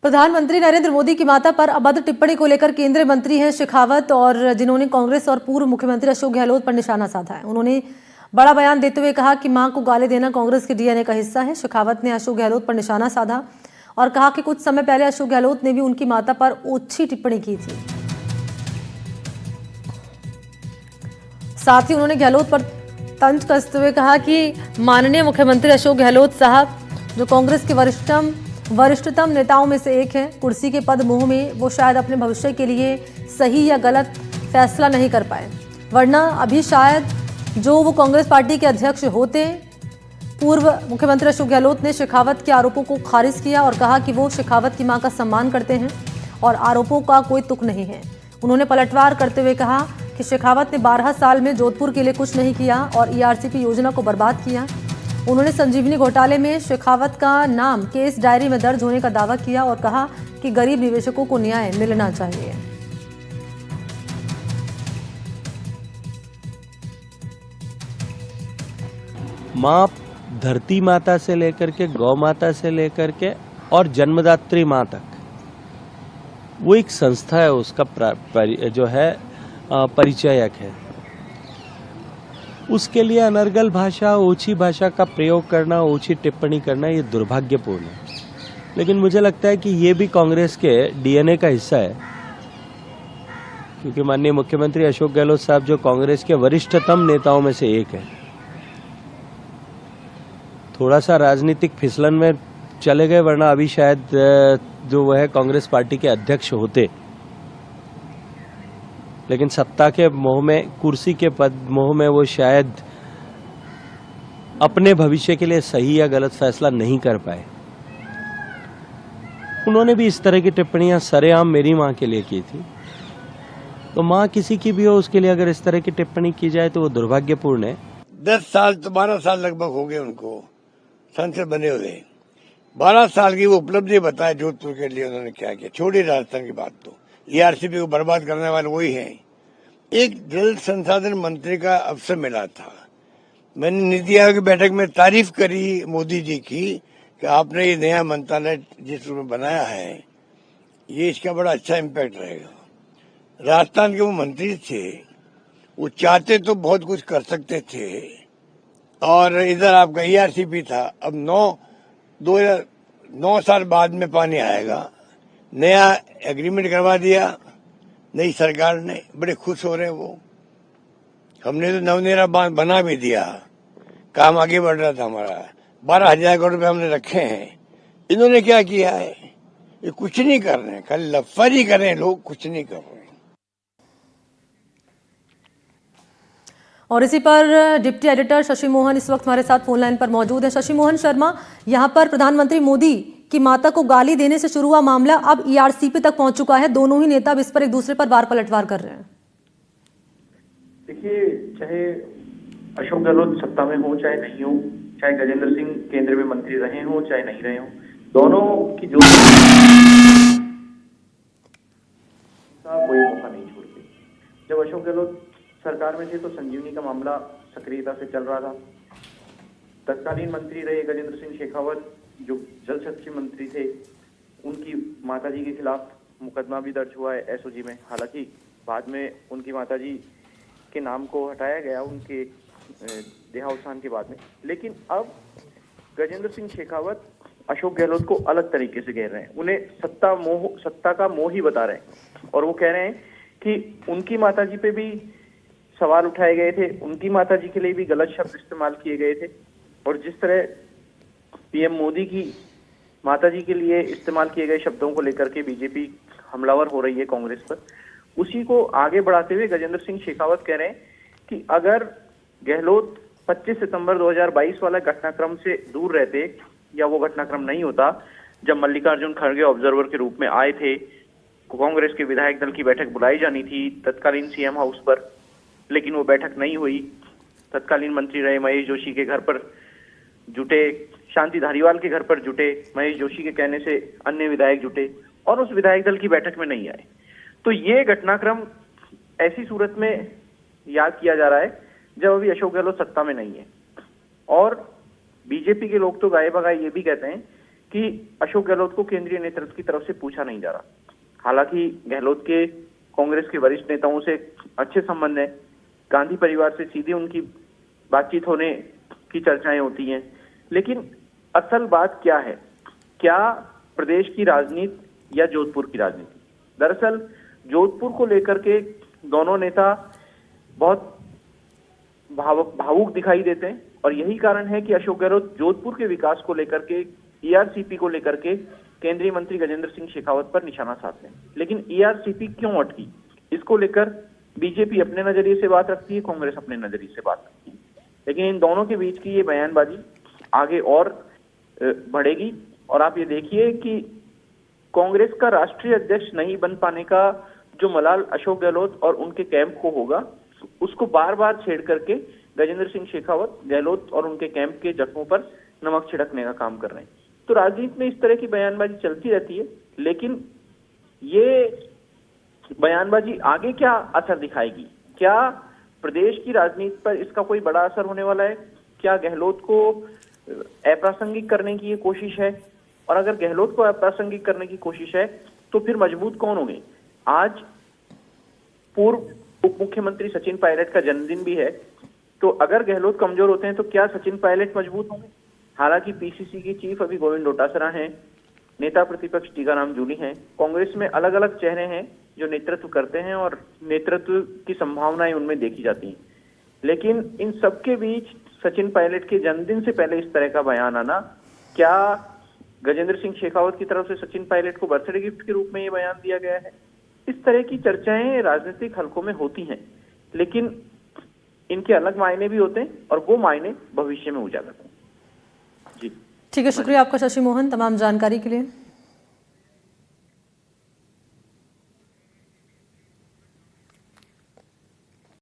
प्रधानमंत्री नरेंद्र मोदी की माता पर अभद्र टिप्पणी को लेकर केंद्रीय मंत्री हैं शेखावत और जिन्होंने कांग्रेस और पूर्व मुख्यमंत्री अशोक गहलोत पर निशाना साधा है। उन्होंने बड़ा बयान देते हुए कहा कि मां को गाली देना कांग्रेस के डीएनए का हिस्सा है। शेखावत ने अशोक गहलोत पर निशाना साधा और कहा कि कुछ समय पहले अशोक गहलोत ने भी उनकी माता पर ओछी टिप्पणी की थी। साथ ही उन्होंने गहलोत पर तंज कसते हुए कहा कि माननीय मुख्यमंत्री अशोक गहलोत साहब, जो कांग्रेस के वरिष्ठतम नेताओं में से एक हैं, कुर्सी के पद मोह में वो शायद अपने भविष्य के लिए सही या गलत फैसला नहीं कर पाए, वरना अभी शायद जो वो कांग्रेस पार्टी के अध्यक्ष होते। पूर्व मुख्यमंत्री अशोक गहलोत ने शेखावत के आरोपों को खारिज किया और कहा कि वो शेखावत की मां का सम्मान करते हैं और आरोपों का कोई तुक नहीं है। उन्होंने पलटवार करते हुए कहा कि शेखावत ने 12 साल में जोधपुर के लिए कुछ नहीं किया और ईआरसीपी योजना को बर्बाद किया। उन्होंने संजीवनी घोटाले में शेखावत का नाम केस डायरी में दर्ज होने का दावा किया और कहा कि गरीब निवेशकों को न्याय मिलना चाहिए। माँ धरती माता से लेकर के गौ माता से लेकर के और जन्मदात्री माँ तक वो एक संस्था है, उसका जो है परिचयक है। उसके लिए अनर्गल भाषा, ओछी भाषा का प्रयोग करना, ओछी टिप्पणी करना, ये दुर्भाग्यपूर्ण है। लेकिन मुझे लगता है कि ये भी कांग्रेस के डीएनए का हिस्सा है, क्योंकि माननीय मुख्यमंत्री अशोक गहलोत साहब जो कांग्रेस के वरिष्ठतम नेताओं में से एक है, थोड़ा सा राजनीतिक फिसलन में चले गए, वरना अभी शायद जो वह है कांग्रेस पार्टी के अध्यक्ष होते। लेकिन सत्ता के मोह में, कुर्सी के पद मोह में वो शायद अपने भविष्य के लिए सही या गलत फैसला नहीं कर पाए। उन्होंने भी इस तरह की टिप्पणियां सरेआम मेरी मां के लिए की थी, तो मां किसी की भी हो, उसके लिए अगर इस तरह की टिप्पणी की जाए तो वो दुर्भाग्यपूर्ण है। 10 साल तो 12 साल लगभग हो गए उनको संसद बने हुए। 12 साल की वो उपलब्धि बताए जोधपुर के लिए उन्होंने क्या किया। छोड़ी राजस्थान की बात, तो ईआरसीपी को बर्बाद करने वाले वही हैं। एक जल संसाधन मंत्री का अवसर मिला था, मैंने नीति आयोग की बैठक में तारीफ करी मोदी जी की कि आपने ये नया मंत्रालय जिस रूप में बनाया है, ये इसका बड़ा अच्छा इम्पैक्ट रहेगा। राजस्थान के वो मंत्री थे, वो चाहते तो बहुत कुछ कर सकते थे, और इधर आपका ईआरसीपी था। अब 9 साल बाद में पानी आएगा, नया एग्रीमेंट करवा दिया नई सरकार ने, बड़े खुश हो रहे हैं वो। हमने तो नवनेरा बांध बना भी दिया, काम आगे बढ़ रहा था हमारा। 12,000 करोड़ रुपए हमने रखे हैं। इन्होंने क्या किया है? ये कुछ नहीं कर रहे हैं, खाली लफाजी कर रहे हैं लोग, कुछ नहीं कर रहे हैं। और इसी पर डिप्टी एडिटर शशि मोहन इस वक्त हमारे साथ फोन लाइन पर मौजूद है। शशि मोहन शर्मा, यहाँ पर प्रधानमंत्री मोदी की माता को गाली देने से शुरू हुआ मामला अब ईआरसीपी तक पहुंच चुका है। दोनों ही नेता अब इस पर एक दूसरे पर वार पलटवार कर रहे हैं। देखिए, चाहे अशोक गहलोत सत्ता में हो चाहे नहीं हो, चाहे गजेंद्र सिंह केंद्र में मंत्री रहे हो चाहे नहीं रहे हो, दोनों की जो कोई मौका नहीं छोड़ते। जब अशोक गहलोत सरकार में थे तो संजीवनी का मामला सक्रियता से चल रहा था। तत्कालीन मंत्री रहे गजेंद्र सिंह शेखावत, जो जल शक्ति मंत्री थे, उनकी माताजी के खिलाफ मुकदमा भी दर्ज हुआ है एसओजी में। हालांकि बाद में उनकी माताजी के नाम को हटाया गया उनके देहावसान के बाद में। लेकिन अब गजेंद्र सिंह शेखावत अशोक गहलोत को अलग तरीके से घेर रहे हैं, उन्हें सत्ता का मोह ही बता रहे हैं, और वो कह रहे हैं कि उनकी माताजी पे भी सवाल उठाए गए थे, उनकी माताजी के लिए भी गलत शब्द इस्तेमाल किए गए थे, और जिस तरह पीएम मोदी की माताजी के लिए इस्तेमाल किए गए शब्दों को लेकर के बीजेपी हमलावर हो रही है कांग्रेस पर, उसी को आगे बढ़ाते हुए गजेंद्र सिंह शेखावत कह रहे हैं कि अगर गहलोत 25 सितंबर 2022 वाला घटनाक्रम से दूर रहते, या वो घटनाक्रम नहीं होता जब मल्लिकार्जुन खड़गे ऑब्जर्वर के रूप में आए थे, कांग्रेस के विधायक दल की बैठक बुलाई जानी थी तत्कालीन सीएम हाउस पर, लेकिन वो बैठक नहीं हुई। तत्कालीन मंत्री रहे महेश जोशी के घर पर जुटे, शांति धारीवाल के घर पर जुटे, महेश जोशी के कहने से अन्य विधायक जुटे, और उस विधायक दल की बैठक में नहीं आए। तो ये घटनाक्रम ऐसी सूरत में याद किया जा रहा है जब अभी अशोक गहलोत सत्ता में नहीं है। और बीजेपी के लोग तो गाए बगाए ये भी कहते हैं कि अशोक गहलोत को केंद्रीय नेतृत्व की तरफ से पूछा नहीं जा रहा। हालांकि गहलोत के कांग्रेस के वरिष्ठ नेताओं से अच्छे संबंध है, गांधी परिवार से सीधे उनकी बातचीत होने की चर्चाएं होती हैं, लेकिन असल बात क्या है? क्या प्रदेश की राजनीति या जोधपुर की राजनीति? दरअसल जोधपुर को लेकर के दोनों नेता बहुत भावुक दिखाई देते हैं और यही कारण है कि अशोक गहलोत जोधपुर के विकास को लेकर के, ईआरसीपी को लेकर के केंद्रीय मंत्री गजेंद्र सिंह शेखावत पर निशाना साधते हैं। लेकिन ईआरसीपी क्यों अटकी, इसको लेकर बीजेपी अपने नजरिए से बात रखती है, कांग्रेस अपने नजरिए से बात रखती है। लेकिन इन दोनों के बीच की ये बयानबाजी आगे और बढ़ेगी और आप ये देखिए कि कांग्रेस का राष्ट्रीय अध्यक्ष नहीं बन पाने का जो मलाल अशोक गहलोत और उनके कैंप को होगा, उसको बार बार छेड़ करके गजेंद्र सिंह शेखावत गहलोत और उनके कैंप के जख्मों पर नमक छिड़कने का काम कर रहे हैं। तो राजनीति में इस तरह की बयानबाजी चलती रहती है, लेकिन ये बयानबाजी आगे क्या असर दिखाएगी? क्या प्रदेश की राजनीति पर इसका कोई बड़ा असर होने वाला है? क्या गहलोत को अप्रासंगिक करने की ये कोशिश है? और अगर गहलोत को अप्रासंगिक करने की कोशिश है तो फिर मजबूत कौन होंगे? आज पूर्व उप मुख्यमंत्री सचिन पायलट का जन्मदिन भी है, तो अगर गहलोत कमजोर होते हैं तो क्या सचिन पायलट मजबूत होंगे? हालांकि पीसीसी की चीफ अभी गोविंद डोटासरा हैं, नेता प्रतिपक्ष टीकाराम जूली हैं, कांग्रेस में अलग अलग चेहरे हैं जो नेतृत्व करते हैं और नेतृत्व की संभावनाएं उनमें देखी जाती हैं। लेकिन इन सबके बीच सचिन पायलट के जन्मदिन से पहले इस तरह का बयान आना, क्या गजेंद्र सिंह शेखावत की तरफ से सचिन पायलट को बर्थडे गिफ्ट के रूप में ये बयान दिया गया है? इस तरह की चर्चाएं राजनीतिक हलकों में होती हैं, लेकिन इनके अलग मायने भी होते हैं और वो मायने भविष्य में उजागर होंगे। जी ठीक है, शुक्रिया आपका शशि मोहन तमाम जानकारी के लिए।